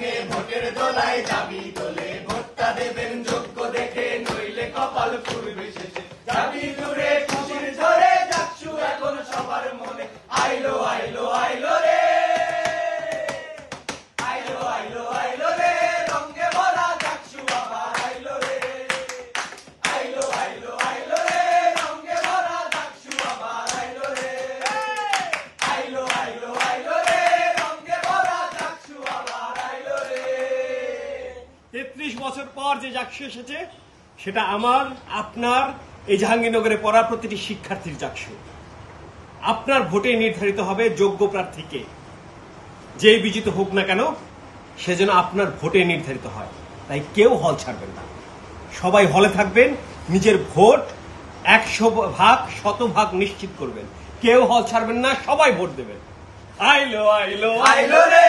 নিয়ে ভোটের দোলায় দাবি তোলে ভোটটা দেবেন যোগ্য দেখে নইলে কপাল পুরবে শেষে দাবি দূরে খুশির ঝরে চাকসু এখন সবার মনে আইলো আইলো আইলো রে আইলো আইলো আইলো রে রঙে ভরা চাকসু আবার আইলো রে আইলো আইলো আইলো রে রঙে ভরা চাকসু আবার আইলো রে আইলো আইলো আইলো রে রঙে ভরা চাকসু আবার আইলো রে ৩৩ বছর পর যে চাকসু এসেছে সেটা আমার আপনার এই জাহাঙ্গীরনগরে পড়া প্রতিটি শিক্ষার্থীর চাকসু। আপনার ভোটে নির্ধারিত হবে যোগ্য প্রার্থীকে, যে বিজিত হোক না কেন সে যেন আপনার ভোটে নির্ধারিত হয়। তাই কেউ হল ছাড়বেন না, সবাই হলে থাকবেন, নিজের ভোট 100% নিশ্চিত করবেন। কেউ হল ছাড়বেন না, সবাই ভোট দেবেন। আইলো আইলো আইলো রে